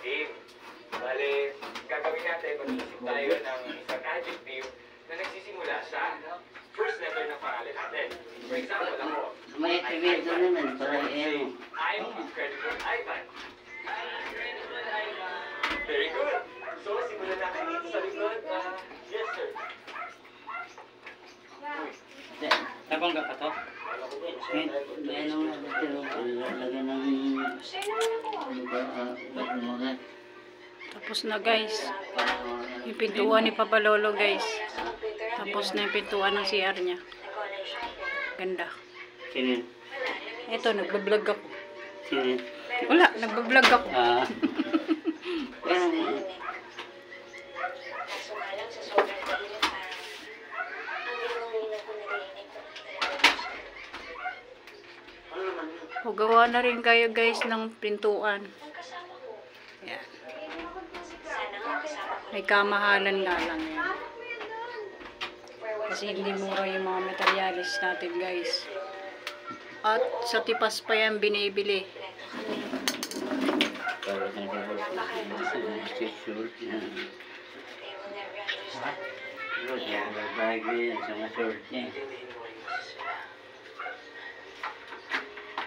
game. Bale, gagawin natin, mag-isip tayo ng isang adjective na nagsisimula sa first letter ng pangalan natin. For example, ako. May aktivito naman para iyo. I'm Incredible Ivan. Very good. So, simulan natin dito sa likod. Yes, sir. Nabangga ka to? May ano nga dito, lagyan ng mga. Tapos na guys. Yung pintuan ni Papa Lolo guys. Tapos na yung pintuan ng CR niya. Ganda. Sino? Ito, nagbablog ako. Sino? Wala, nagbablog ako. Pagawa na rin kayo guys ng pintuan. Yan. May kamahalan nga lang yan. Kasi hindi mura yung mga materialis natin guys. At sa tipas pa yan binibili. Para kang short na. Short na, bagay yan sa mga short niya.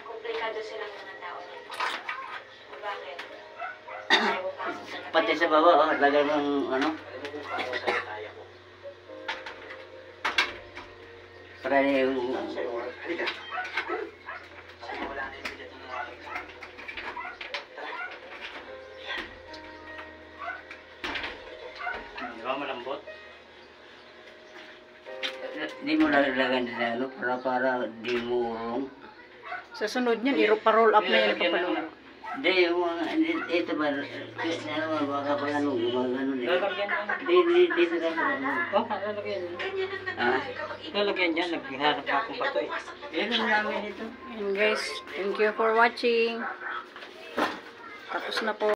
Komplikado silang mga tao nito. Bakit? Pati sa baba, lagyan ng ano? Para yung... Di ba malambot? Di mo lalagyan sa ano, para di mo urong. Sa sunod niyan, i-roll up na yan ipapalulong. Hindi, yung mga, ito ba, ano, baka pa ano, gumagano din. Lalagyan yan. Dito lang ano. Oh, lalagyan yan. Lalagyan yan. Naghiharap akong bato eh. Yan ang namin ito. And guys, thank you for watching. Tapos na po.